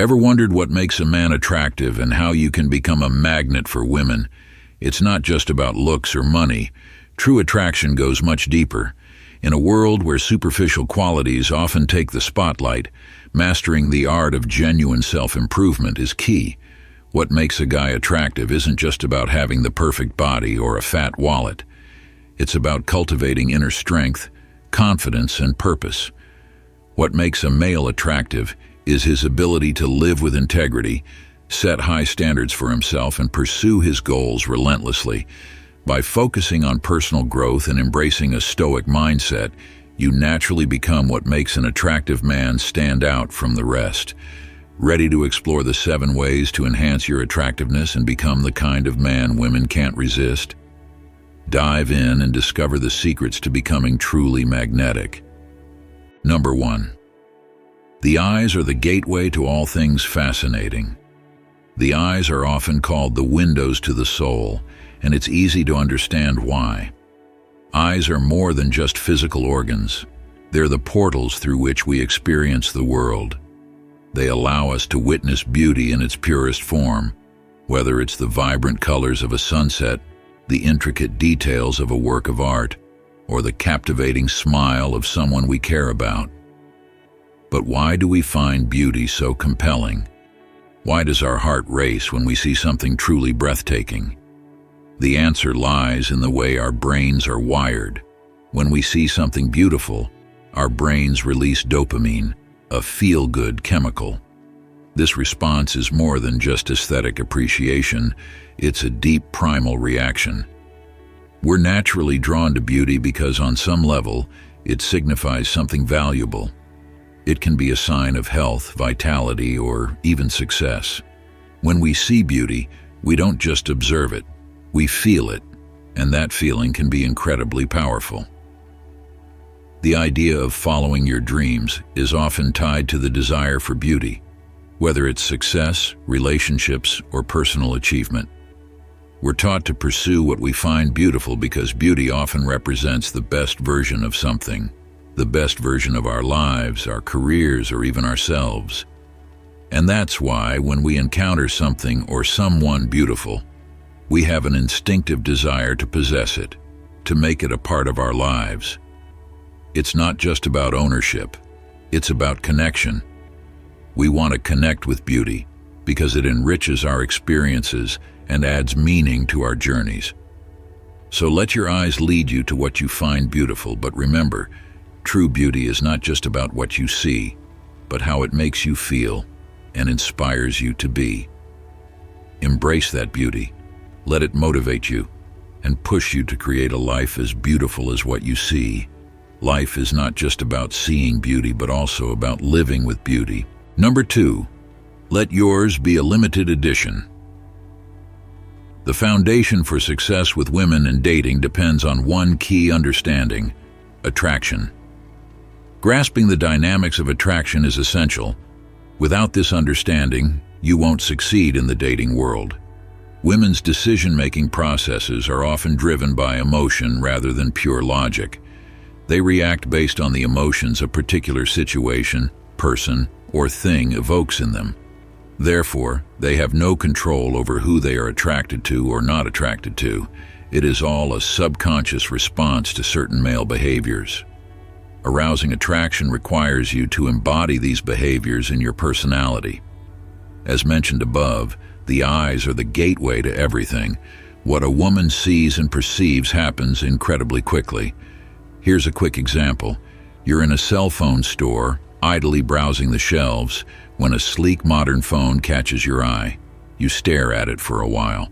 Ever wondered what makes a man attractive and how you can become a magnet for women? It's not just about looks or money. True attraction goes much deeper. In a world where superficial qualities often take the spotlight, mastering the art of genuine self-improvement is key. What makes a guy attractive isn't just about having the perfect body or a fat wallet. It's about cultivating inner strength, confidence, and purpose. What makes a male attractive is his ability to live with integrity, set high standards for himself, and pursue his goals relentlessly. By focusing on personal growth and embracing a Stoic mindset, you naturally become what makes an attractive man stand out from the rest. Ready to explore the 7 ways to enhance your attractiveness and become the kind of man women can't resist? Dive in and discover the secrets to becoming truly magnetic. Number 1. The eyes are the gateway to all things fascinating. The eyes are often called the windows to the soul, and it's easy to understand why. Eyes are more than just physical organs. They're the portals through which we experience the world. They allow us to witness beauty in its purest form, whether it's the vibrant colors of a sunset, the intricate details of a work of art, or the captivating smile of someone we care about. But why do we find beauty so compelling? Why does our heart race when we see something truly breathtaking? The answer lies in the way our brains are wired. When we see something beautiful, our brains release dopamine, a feel-good chemical. This response is more than just aesthetic appreciation, it's a deep primal reaction. We're naturally drawn to beauty because on some level, it signifies something valuable. It can be a sign of health, vitality, or even success. When we see beauty, we don't just observe it, we feel it, and that feeling can be incredibly powerful. The idea of following your dreams is often tied to the desire for beauty, whether it's success, relationships, or personal achievement. We're taught to pursue what we find beautiful because beauty often represents the best version of something, the best version of our lives, our careers, or even ourselves. And that's why when we encounter something or someone beautiful, we have an instinctive desire to possess it, to make it a part of our lives. It's not just about ownership, it's about connection. We want to connect with beauty because it enriches our experiences and adds meaning to our journeys. So let your eyes lead you to what you find beautiful, but remember, true beauty is not just about what you see, but how it makes you feel and inspires you to be. Embrace that beauty, let it motivate you, and push you to create a life as beautiful as what you see. Life is not just about seeing beauty, but also about living with beauty. Number 2, let yours be a limited edition. The foundation for success with women and dating depends on one key understanding: attraction. Grasping the dynamics of attraction is essential. Without this understanding, you won't succeed in the dating world. Women's decision-making processes are often driven by emotion rather than pure logic. They react based on the emotions a particular situation, person, or thing evokes in them. Therefore, they have no control over who they are attracted to or not attracted to. It is all a subconscious response to certain male behaviors. Arousing attraction requires you to embody these behaviors in your personality. As mentioned above, the eyes are the gateway to everything. What a woman sees and perceives happens incredibly quickly. Here's a quick example. You're in a cell phone store, idly browsing the shelves, when a sleek modern phone catches your eye. You stare at it for a while.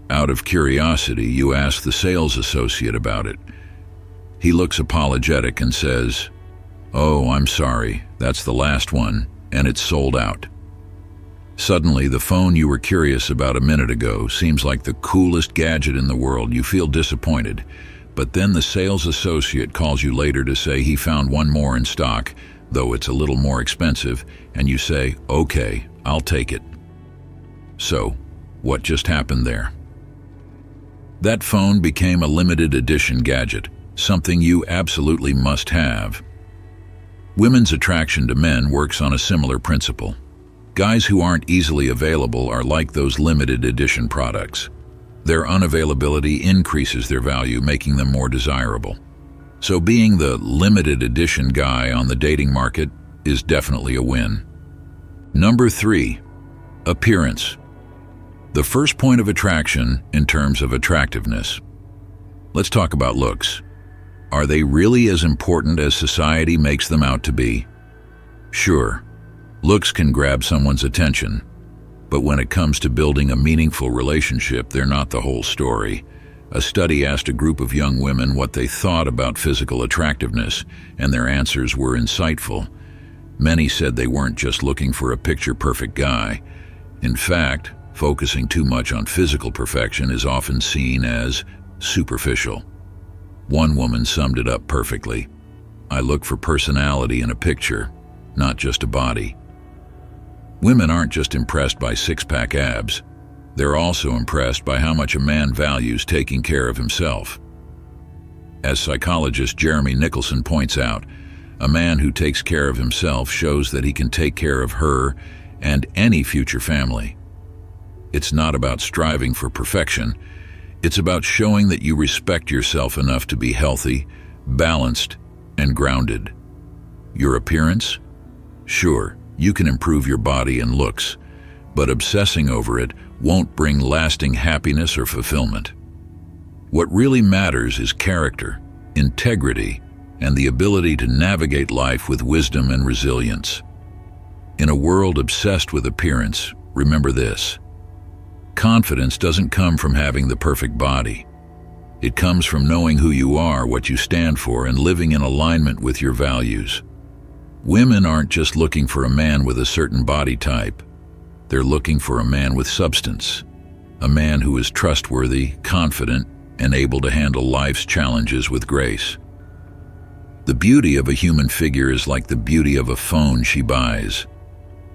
Out of curiosity, you ask the sales associate about it. He looks apologetic and says, "Oh, I'm sorry, that's the last one, and it's sold out." Suddenly, the phone you were curious about a minute ago seems like the coolest gadget in the world. You feel disappointed, but then the sales associate calls you later to say he found one more in stock, though it's a little more expensive, and you say, "Okay, I'll take it." So, what just happened there? That phone became a limited edition gadget, something you absolutely must have. Women's attraction to men works on a similar principle. Guys who aren't easily available are like those limited edition products. Their unavailability increases their value, making them more desirable. So being the limited edition guy on the dating market is definitely a win. Number 3, appearance. The first point of attraction in terms of attractiveness. Let's talk about looks. Are they really as important as society makes them out to be? Sure, looks can grab someone's attention, but when it comes to building a meaningful relationship, they're not the whole story. A study asked a group of young women what they thought about physical attractiveness, and their answers were insightful. Many said they weren't just looking for a picture-perfect guy. In fact, focusing too much on physical perfection is often seen as superficial. One woman summed it up perfectly. "I look for personality in a picture, not just a body." Women aren't just impressed by six-pack abs. They're also impressed by how much a man values taking care of himself. As psychologist Jeremy Nicholson points out, a man who takes care of himself shows that he can take care of her and any future family. It's not about striving for perfection. It's about showing that you respect yourself enough to be healthy, balanced, and grounded. Your appearance? Sure, you can improve your body and looks, but obsessing over it won't bring lasting happiness or fulfillment. What really matters is character, integrity, and the ability to navigate life with wisdom and resilience. In a world obsessed with appearance, remember this: confidence doesn't come from having the perfect body. It comes from knowing who you are, what you stand for, and living in alignment with your values. Women aren't just looking for a man with a certain body type. They're looking for a man with substance, a man who is trustworthy, confident, and able to handle life's challenges with grace. The beauty of a human figure is like the beauty of a phone she buys.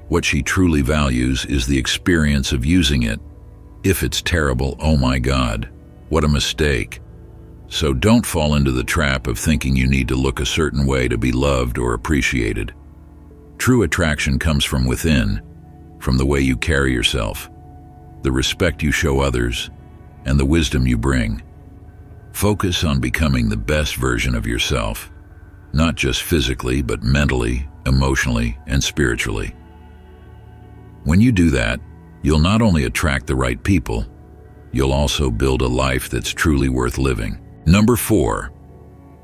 What she truly values is the experience of using it. If it's terrible, oh my God, what a mistake. So don't fall into the trap of thinking you need to look a certain way to be loved or appreciated. True attraction comes from within, from the way you carry yourself, the respect you show others, and the wisdom you bring. Focus on becoming the best version of yourself, not just physically, but mentally, emotionally, and spiritually. When you do that, you'll not only attract the right people, you'll also build a life that's truly worth living. Number 4,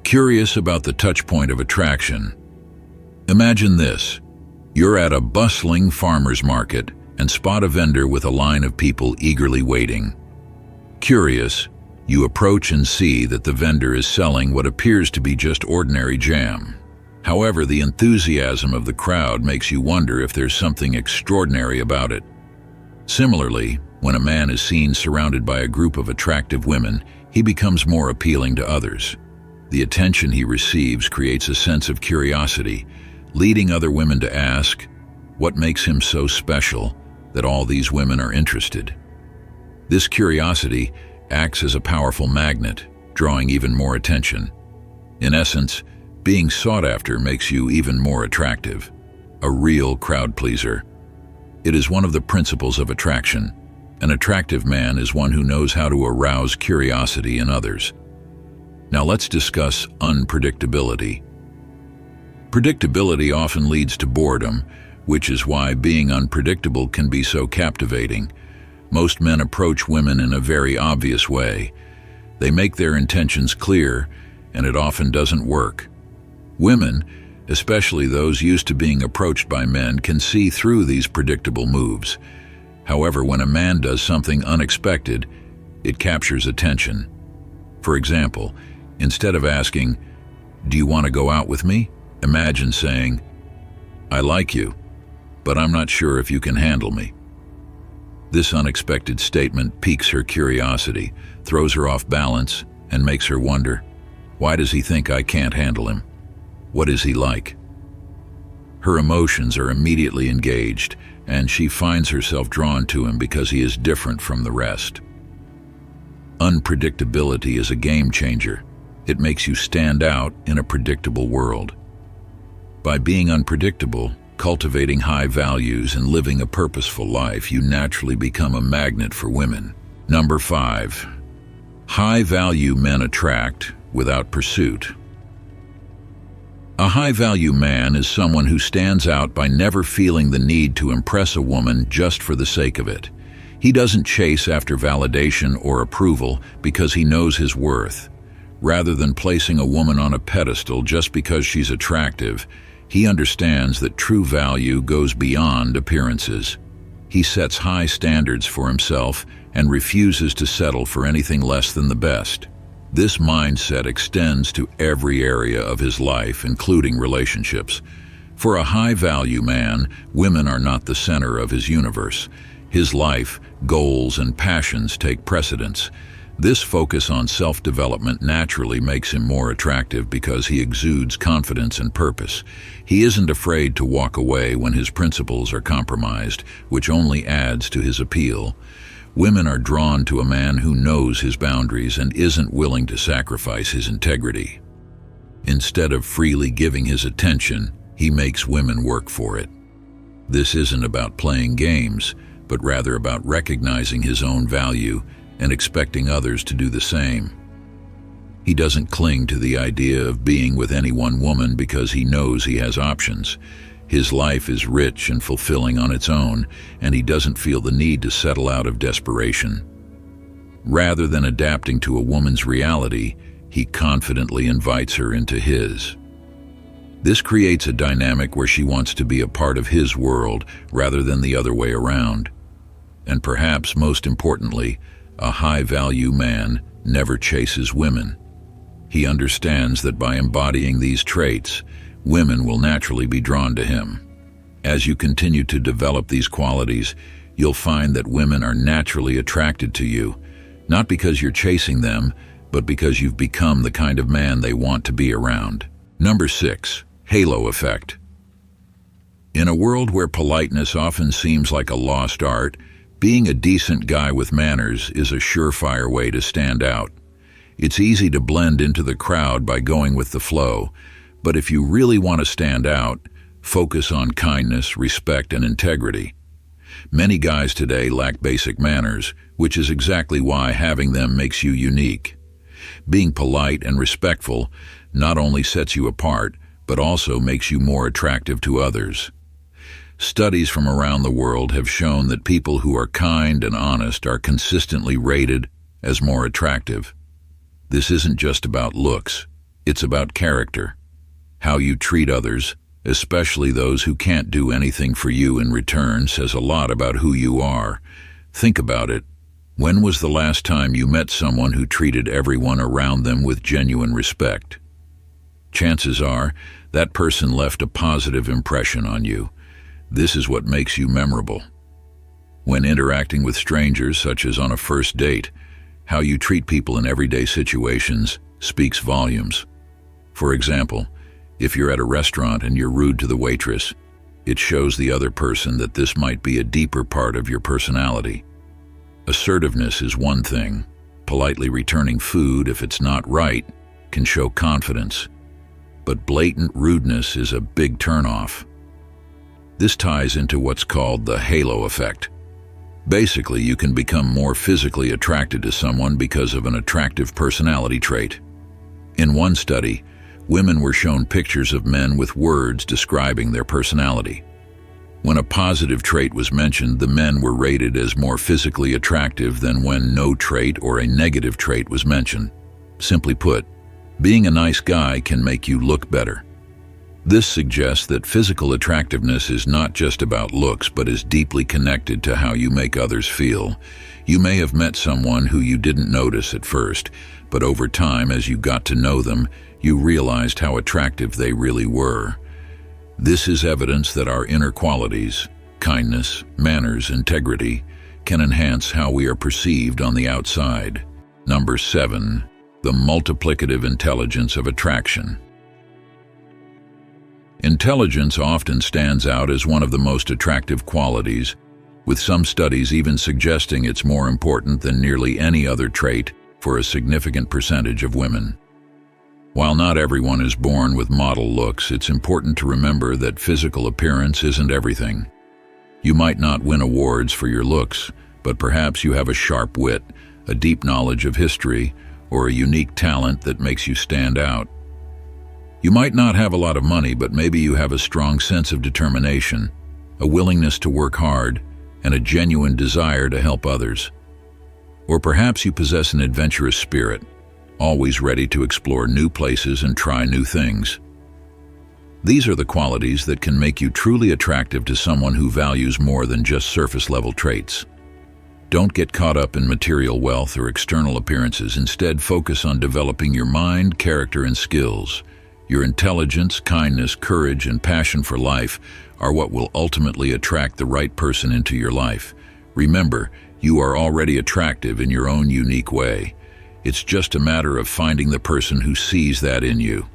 curious about the touchpoint of attraction. Imagine this: you're at a bustling farmer's market and spot a vendor with a line of people eagerly waiting. Curious, you approach and see that the vendor is selling what appears to be just ordinary jam. However, the enthusiasm of the crowd makes you wonder if there's something extraordinary about it. Similarly, when a man is seen surrounded by a group of attractive women, he becomes more appealing to others. The attention he receives creates a sense of curiosity, leading other women to ask, what makes him so special that all these women are interested? This curiosity acts as a powerful magnet, drawing even more attention. In essence, being sought after makes you even more attractive, a real crowd pleaser. It is one of the principles of attraction. An attractive man is one who knows how to arouse curiosity in others. Now let's discuss unpredictability. Predictability often leads to boredom, which is why being unpredictable can be so captivating. Most men approach women in a very obvious way. They make their intentions clear, and it often doesn't work. Women, especially those used to being approached by men, can see through these predictable moves. However, when a man does something unexpected, it captures attention. For example, instead of asking, "Do you want to go out with me?" imagine saying, "I like you, but I'm not sure if you can handle me." This unexpected statement piques her curiosity, throws her off balance, and makes her wonder, why does he think I can't handle him? What is he like? Her emotions are immediately engaged, and she finds herself drawn to him because he is different from the rest. Unpredictability is a game changer. It makes you stand out in a predictable world. By being unpredictable, Cultivating high values and living a purposeful life, you naturally become a magnet for women. Number 5. High-value men attract without pursuit. A high-value man is someone who stands out by never feeling the need to impress a woman just for the sake of it. He doesn't chase after validation or approval because he knows his worth. Rather than placing a woman on a pedestal just because she's attractive, he understands that true value goes beyond appearances. He sets high standards for himself and refuses to settle for anything less than the best. This mindset extends to every area of his life, including relationships. For a high-value man, women are not the center of his universe. His life, goals, and passions take precedence. This focus on self-development naturally makes him more attractive because he exudes confidence and purpose. He isn't afraid to walk away when his principles are compromised, which only adds to his appeal. Women are drawn to a man who knows his boundaries and isn't willing to sacrifice his integrity. Instead of freely giving his attention, he makes women work for it. This isn't about playing games, but rather about recognizing his own value and expecting others to do the same. He doesn't cling to the idea of being with any one woman because he knows he has options. His life is rich and fulfilling on its own, and he doesn't feel the need to settle out of desperation. Rather than adapting to a woman's reality, he confidently invites her into his. This creates a dynamic where she wants to be a part of his world rather than the other way around. And perhaps most importantly, a high-value man never chases women. He understands that by embodying these traits, women will naturally be drawn to him. As you continue to develop these qualities, you'll find that women are naturally attracted to you, not because you're chasing them, but because you've become the kind of man they want to be around. Number 6. Halo effect. In a world where politeness often seems like a lost art, being a decent guy with manners is a surefire way to stand out. It's easy to blend into the crowd by going with the flow, but if you really want to stand out, focus on kindness, respect, and integrity. Many guys today lack basic manners, which is exactly why having them makes you unique. Being polite and respectful not only sets you apart, but also makes you more attractive to others. Studies from around the world have shown that people who are kind and honest are consistently rated as more attractive. This isn't just about looks, it's about character. How you treat others, especially those who can't do anything for you in return, says a lot about who you are. Think about it. When was the last time you met someone who treated everyone around them with genuine respect? Chances are, that person left a positive impression on you. This is what makes you memorable. When interacting with strangers, such as on a first date, how you treat people in everyday situations speaks volumes. For example, if you're at a restaurant and you're rude to the waitress, it shows the other person that this might be a deeper part of your personality. Assertiveness is one thing. Politely returning food if it's not right can show confidence. But blatant rudeness is a big turnoff. This ties into what's called the halo effect. Basically, you can become more physically attracted to someone because of an attractive personality trait. In one study, women were shown pictures of men with words describing their personality. When a positive trait was mentioned, the men were rated as more physically attractive than when no trait or a negative trait was mentioned. Simply put, being a nice guy can make you look better. This suggests that physical attractiveness is not just about looks, but is deeply connected to how you make others feel. You may have met someone who you didn't notice at first, but over time, as you got to know them, you realized how attractive they really were. This is evidence that our inner qualities, kindness, manners, integrity, can enhance how we are perceived on the outside. Number 7. The multiplicative intelligence of attraction. Intelligence often stands out as one of the most attractive qualities, with some studies even suggesting it's more important than nearly any other trait for a significant percentage of women. While not everyone is born with model looks, it's important to remember that physical appearance isn't everything. You might not win awards for your looks, but perhaps you have a sharp wit, a deep knowledge of history, or a unique talent that makes you stand out. You might not have a lot of money, but maybe you have a strong sense of determination, a willingness to work hard, and a genuine desire to help others. Or perhaps you possess an adventurous spirit, always ready to explore new places and try new things. These are the qualities that can make you truly attractive to someone who values more than just surface-level traits. Don't get caught up in material wealth or external appearances. Instead, focus on developing your mind, character, and skills. Your intelligence, kindness, courage, and passion for life are what will ultimately attract the right person into your life. Remember, you are already attractive in your own unique way. It's just a matter of finding the person who sees that in you.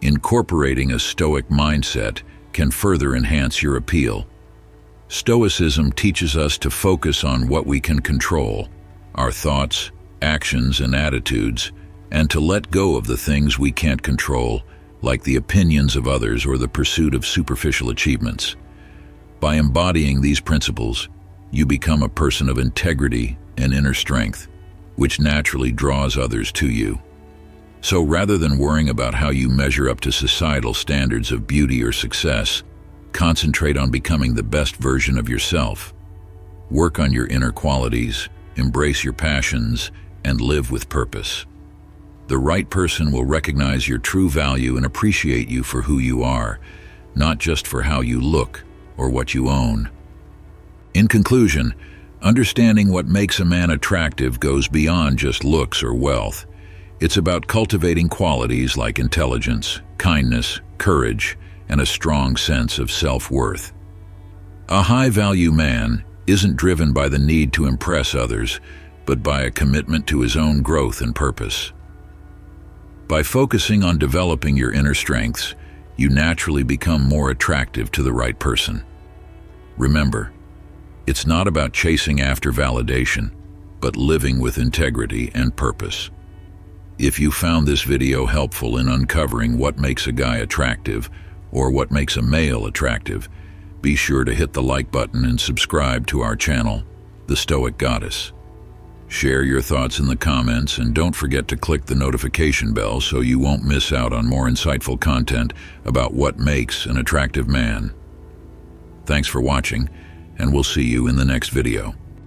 Incorporating a Stoic mindset can further enhance your appeal. Stoicism teaches us to focus on what we can control, our thoughts, actions, and attitudes, and to let go of the things we can't control, like the opinions of others or the pursuit of superficial achievements. By embodying these principles, you become a person of integrity and inner strength, which naturally draws others to you. So rather than worrying about how you measure up to societal standards of beauty or success, concentrate on becoming the best version of yourself. Work on your inner qualities, embrace your passions, and live with purpose. The right person will recognize your true value and appreciate you for who you are, not just for how you look or what you own. In conclusion, understanding what makes a man attractive goes beyond just looks or wealth. It's about cultivating qualities like intelligence, kindness, courage, and a strong sense of self-worth. A high-value man isn't driven by the need to impress others, but by a commitment to his own growth and purpose. By focusing on developing your inner strengths, you naturally become more attractive to the right person. Remember, it's not about chasing after validation, but living with integrity and purpose. If you found this video helpful in uncovering what makes a guy attractive or what makes a male attractive, be sure to hit the like button and subscribe to our channel, The Stoic Goddess. Share your thoughts in the comments and don't forget to click the notification bell so you won't miss out on more insightful content about what makes an attractive man. Thanks for watching, and we'll see you in the next video.